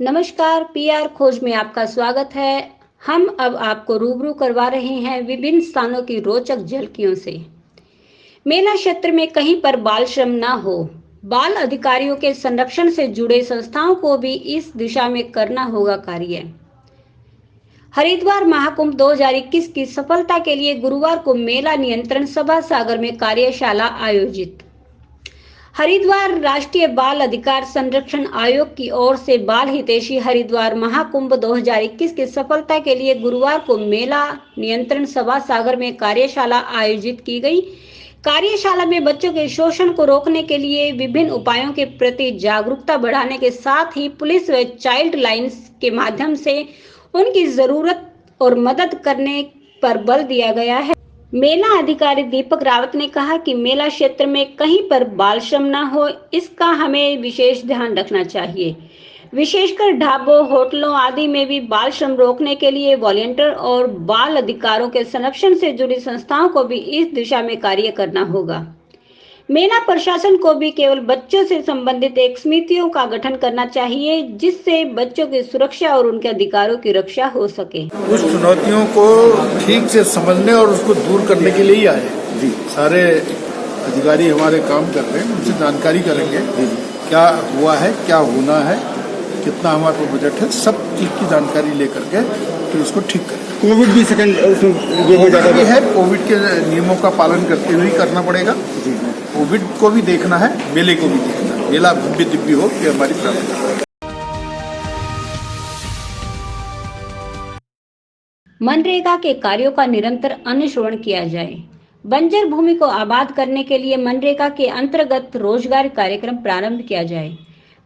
नमस्कार, पीआर खोज में आपका स्वागत है। हम अब आपको रूबरू करवा रहे हैं विभिन्न स्थानों की रोचक झलकियों से। मेला क्षेत्र में कहीं पर बाल श्रम न हो, बाल अधिकारियों के संरक्षण से जुड़े संस्थाओं को भी इस दिशा में करना होगा कार्य। हरिद्वार महाकुंभ 2021 की सफलता के लिए गुरुवार को मेला नियंत्रण सभा सागर में कार्यशाला आयोजित। हरिद्वार राष्ट्रीय बाल अधिकार संरक्षण आयोग की ओर से बाल हितैषी हरिद्वार महाकुंभ 2021 की सफलता के लिए गुरुवार को मेला नियंत्रण सभा सागर में कार्यशाला आयोजित की गई। कार्यशाला में बच्चों के शोषण को रोकने के लिए विभिन्न उपायों के प्रति जागरूकता बढ़ाने के साथ ही पुलिस व चाइल्ड लाइन्स के माध्यम से उनकी जरूरत और मदद करने पर बल दिया गया है। मेला अधिकारी दीपक रावत ने कहा कि मेला क्षेत्र में कहीं पर बाल श्रम न हो, इसका हमें विशेष ध्यान रखना चाहिए। विशेषकर ढाबों, होटलों आदि में भी बाल श्रम रोकने के लिए वॉलंटियर और बाल अधिकारों के संरक्षण से जुड़ी संस्थाओं को भी इस दिशा में कार्य करना होगा। मेला प्रशासन को भी केवल बच्चों से संबंधित एक समितियों का गठन करना चाहिए, जिससे बच्चों की सुरक्षा और उनके अधिकारों की रक्षा हो सके। उस चुनौतियों को ठीक से समझने और उसको दूर करने के लिए ही आए जी। सारे अधिकारी हमारे काम कर रहे हैं, उनसे जानकारी करेंगे क्या हुआ है, क्या होना है, कितना हमारे पास बजट है, सब चीज की जानकारी लेकर के फिर उसको ठीक करें। कोविड भी सेकंड कोविड भी है, कोविड के नियमों का पालन करते हुए ही करना पड़ेगा। कोविड को भी देखना है, मेले को भी देखना है। मेला भव्य दिव्य हो, ये हमारी प्रार्थना है। मनरेगा के कार्यों का निरंतर अनुश्रवण किया जाए। बंजर भूमि को आबाद करने के लिए मनरेगा के अंतर्गत रोजगार कार्यक्रम प्रारंभ किया जाए।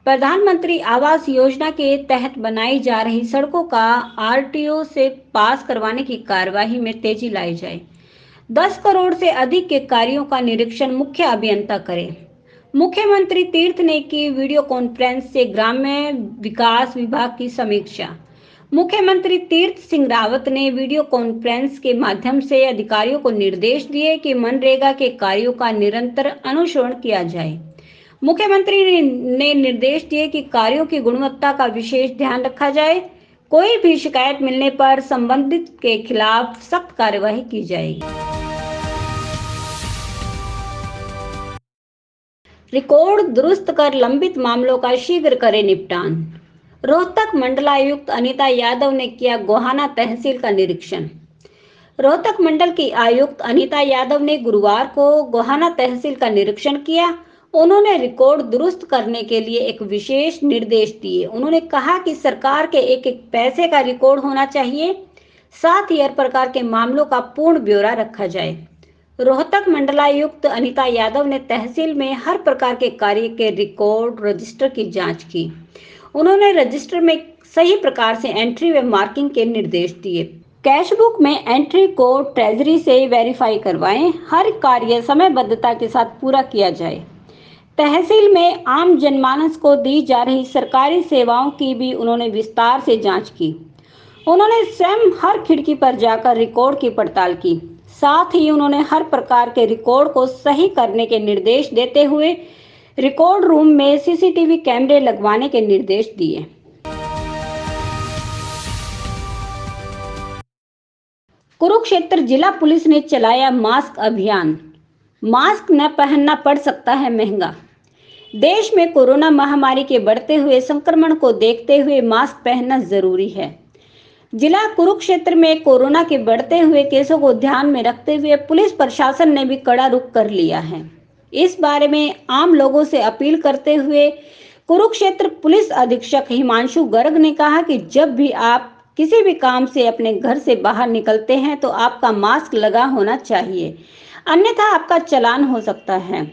प्रधानमंत्री आवास योजना के तहत बनाई जा रही सड़कों का आरटीओ से पास करवाने की कार्यवाही में तेजी लाई जाए। 10 करोड़ से अधिक के कार्यों का निरीक्षण मुख्य अभियंता करे। मुख्यमंत्री तीर्थ ने की वीडियो कॉन्फ्रेंस से ग्राम्य विकास विभाग की समीक्षा। मुख्यमंत्री तीर्थ सिंह रावत ने वीडियो कॉन्फ्रेंस के माध्यम से अधिकारियों को निर्देश दिए कि मनरेगा के कार्यों का निरंतर अनुश्रवण किया जाए। मुख्यमंत्री ने निर्देश दिए कि कार्यों की गुणवत्ता का विशेष ध्यान रखा जाए। कोई भी शिकायत मिलने पर संबंधित के खिलाफ सख्त कार्यवाही की जाएगी। रिकॉर्ड दुरुस्त कर लंबित मामलों का शीघ्र करे निपटान। रोहतक मंडलायुक्त अनीता यादव ने किया गोहाना तहसील का निरीक्षण। रोहतक मंडल की आयुक्त अनीता यादव ने गुरुवार को गोहाना तहसील का निरीक्षण किया। उन्होंने रिकॉर्ड दुरुस्त करने के लिए एक विशेष निर्देश दिए। उन्होंने कहा कि सरकार के एक एक पैसे का रिकॉर्ड होना चाहिए, साथ ही हर प्रकार के मामलों का पूर्ण ब्यौरा रखा जाए। रोहतक मंडलायुक्त अनीता यादव ने तहसील में हर प्रकार के कार्य के रिकॉर्ड रजिस्टर की जांच की। उन्होंने रजिस्टर में सही प्रकार से एंट्री व मार्किंग के निर्देश दिए। कैशबुक में एंट्री को ट्रेजरी से वेरीफाई करवाएं। हर कार्य समयबद्धता के साथ पूरा किया जाए। तहसील में आम जनमानस को दी जा रही सरकारी सेवाओं की भी उन्होंने विस्तार से जांच की। उन्होंने स्वयं हर खिड़की पर जाकर रिकॉर्ड की पड़ताल की। साथ ही उन्होंने हर प्रकार के रिकॉर्ड को सही करने के निर्देश देते हुए रिकॉर्ड रूम में सीसीटीवी कैमरे लगवाने के निर्देश दिए। कुरुक्षेत्र जिला पुलिस ने चलाया मास्क अभियान। मास्क न पहनना पड़ सकता है महंगा। देश में कोरोना महामारी के बढ़ते हुए संक्रमण को देखते हुए मास्क पहनना जरूरी है। जिला कुरुक्षेत्र में कोरोना के बढ़ते हुए केसों को ध्यान में रखते हुए पुलिस प्रशासन ने भी कड़ा रुख कर लिया है। इस बारे में आम लोगों से अपील करते हुए कुरुक्षेत्र पुलिस अधीक्षक हिमांशु गर्ग ने कहा कि जब भी आप किसी भी काम से अपने घर से बाहर निकलते हैं तो आपका मास्क लगा होना चाहिए, अन्यथा आपका चालान हो सकता है।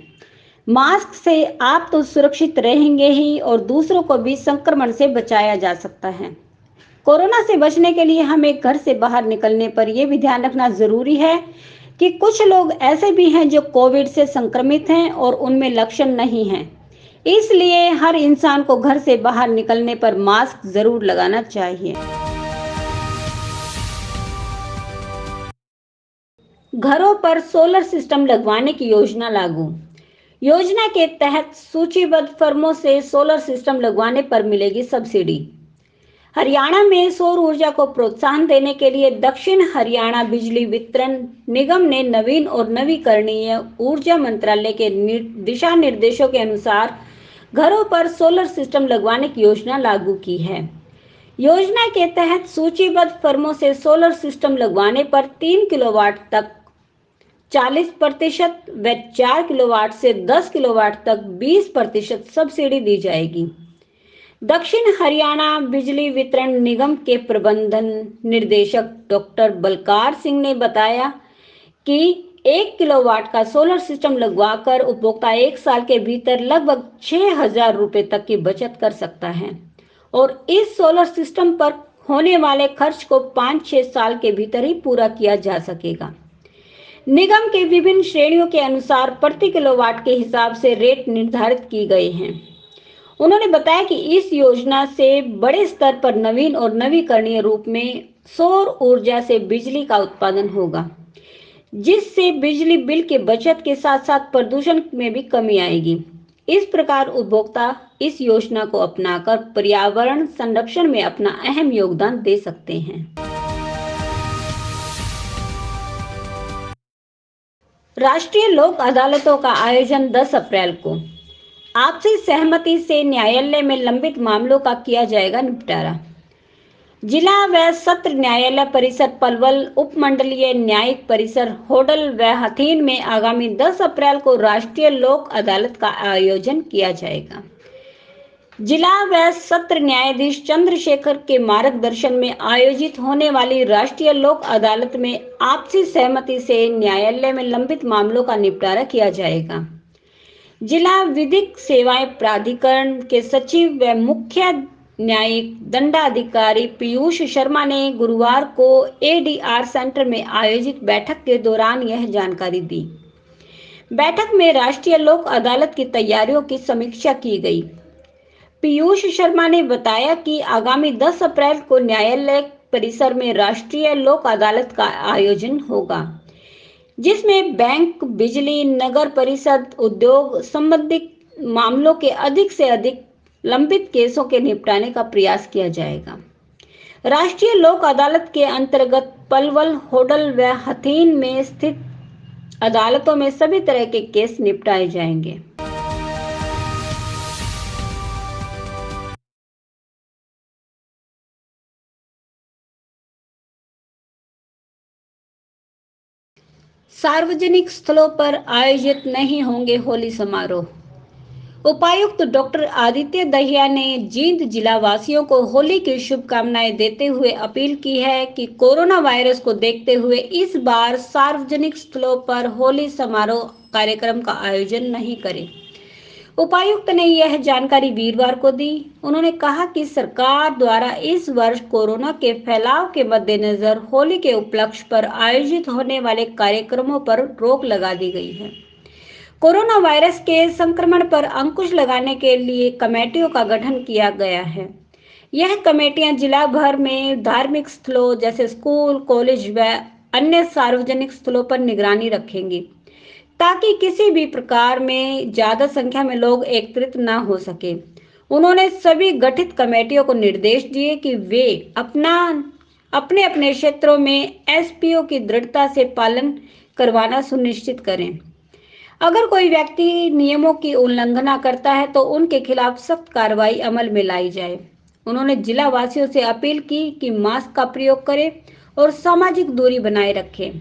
मास्क से आप तो सुरक्षित रहेंगे ही और दूसरों को भी संक्रमण से बचाया जा सकता है। कोरोना से बचने के लिए हमें घर से बाहर निकलने पर यह भी ध्यान रखना जरूरी है कि कुछ लोग ऐसे भी हैं जो कोविड से संक्रमित हैं और उनमें लक्षण नहीं हैं। इसलिए हर इंसान को घर से बाहर निकलने पर मास्क जरूर लगाना चाहिए। घरों पर सोलर सिस्टम लगवाने की योजना लागू। योजना के तहत सूचीबद्ध फर्मों से सोलर सिस्टम लगवाने पर मिलेगी सब्सिडी। हरियाणा में सौर ऊर्जा को प्रोत्साहन देने के लिए दक्षिण हरियाणा बिजली वितरण निगम ने नवीन और नवीकरणीय ऊर्जा मंत्रालय के दिशा निर्देशों के अनुसार घरों पर सोलर सिस्टम लगवाने की योजना लागू की है। योजना के तहत सूचीबद्ध फर्मों से सोलर सिस्टम लगवाने पर 3 किलोवाट तक 40% व 4 किलोवाट से 10 किलोवाट तक 20% सब्सिडी दी जाएगी। दक्षिण हरियाणा बिजली वितरण निगम के प्रबंधन निदेशक डॉक्टर बलकार सिंह ने बताया कि 1 किलोवाट का सोलर सिस्टम लगवाकर उपभोक्ता 1 साल के भीतर लगभग 6,000 रुपए तक की बचत कर सकता है और इस सोलर सिस्टम पर होने वाले खर्च को 5-6 साल के भीतर ही पूरा किया जा सकेगा। निगम के विभिन्न श्रेणियों के अनुसार प्रति किलोवाट के हिसाब से रेट निर्धारित की गए हैं। उन्होंने बताया कि इस योजना से बड़े स्तर पर नवीन और नवीकरणीय रूप में सौर ऊर्जा से बिजली का उत्पादन होगा, जिससे बिजली बिल की बचत के साथ साथ प्रदूषण में भी कमी आएगी। इस प्रकार उपभोक्ता इस योजना को अपनाकर पर्यावरण संरक्षण में अपना अहम योगदान दे सकते हैं। राष्ट्रीय लोक अदालतों का आयोजन 10 अप्रैल को आपसी सहमति से न्यायालय में लंबित मामलों का किया जाएगा निपटारा। जिला व सत्र न्यायालय परिसर पलवल, उपमंडलीय न्यायिक परिसर होडल व हथीन में आगामी 10 अप्रैल को राष्ट्रीय लोक अदालत का आयोजन किया जाएगा। जिला व सत्र न्यायाधीश चंद्रशेखर के मार्गदर्शन में आयोजित होने वाली राष्ट्रीय लोक अदालत में आपसी सहमति से न्यायालय में लंबित मामलों का निपटारा किया जाएगा। जिला विधिक सेवाएं प्राधिकरण के सचिव व मुख्य न्यायिक दंडाधिकारी पीयूष शर्मा ने गुरुवार को एडीआर सेंटर में आयोजित बैठक के दौरान यह जानकारी दी। बैठक में राष्ट्रीय लोक अदालत की तैयारियों की समीक्षा की गई। पीयूष शर्मा ने बताया कि आगामी 10 अप्रैल को न्यायालय परिसर में राष्ट्रीय लोक अदालत का आयोजन होगा, जिसमें बैंक, बिजली, नगर परिषद, उद्योग संबंधित मामलों के अधिक से अधिक लंबित केसों के निपटाने का प्रयास किया जाएगा। राष्ट्रीय लोक अदालत के अंतर्गत पलवल, होडल व हथीन में स्थित अदालतों में सभी तरह के केस निपटाए जाएंगे। सार्वजनिक स्थलों पर आयोजित नहीं होंगे होली समारोह। उपायुक्त डॉक्टर आदित्य दहिया ने जींद जिला वासियों को होली की शुभकामनाएं देते हुए अपील की है कि कोरोना वायरस को देखते हुए इस बार सार्वजनिक स्थलों पर होली समारोह कार्यक्रम का आयोजन नहीं करें। उपायुक्त ने यह जानकारी वीरवार को दी। उन्होंने कहा कि सरकार द्वारा इस वर्ष कोरोना के फैलाव के मद्देनजर होली के उपलक्ष्य पर आयोजित होने वाले कार्यक्रमों पर रोक लगा दी गई है। कोरोना वायरस के संक्रमण पर अंकुश लगाने के लिए कमेटियों का गठन किया गया है। यह कमेटियां जिला भर में धार्मिक स्थलों जैसे स्कूल, कॉलेज व अन्य सार्वजनिक स्थलों पर निगरानी रखेंगी, ताकि किसी भी प्रकार में ज्यादा संख्या में लोग एकत्रित न हो सके। उन्होंने सभी गठित कमेटियों को निर्देश दिए कि वे अपने अपने क्षेत्रों में एसपीओ की दृढ़ता से पालन करवाना सुनिश्चित करें। अगर कोई व्यक्ति नियमों की उल्लंघना करता है तो उनके खिलाफ सख्त कार्रवाई अमल में लाई जाए। उन्होंने जिला वासियों से अपील की कि मास्क का प्रयोग करें और सामाजिक दूरी बनाए रखें।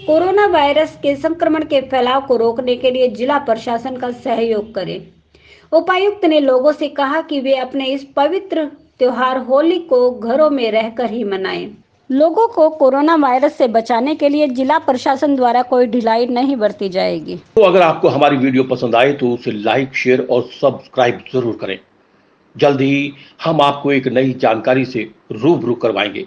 कोरोना वायरस के संक्रमण के फैलाव को रोकने के लिए जिला प्रशासन का सहयोग करें। उपायुक्त ने लोगों से कहा कि वे अपने इस पवित्र त्योहार होली को घरों में रहकर ही मनाएं। लोगों को कोरोना वायरस से बचाने के लिए जिला प्रशासन द्वारा कोई ढिलाई नहीं बरती जाएगी। तो अगर आपको हमारी वीडियो पसंद आए तो उसे लाइक, शेयर और सब्सक्राइब जरूर करें। जल्द ही हम आपको एक नई जानकारी से रूबरू करवाएंगे।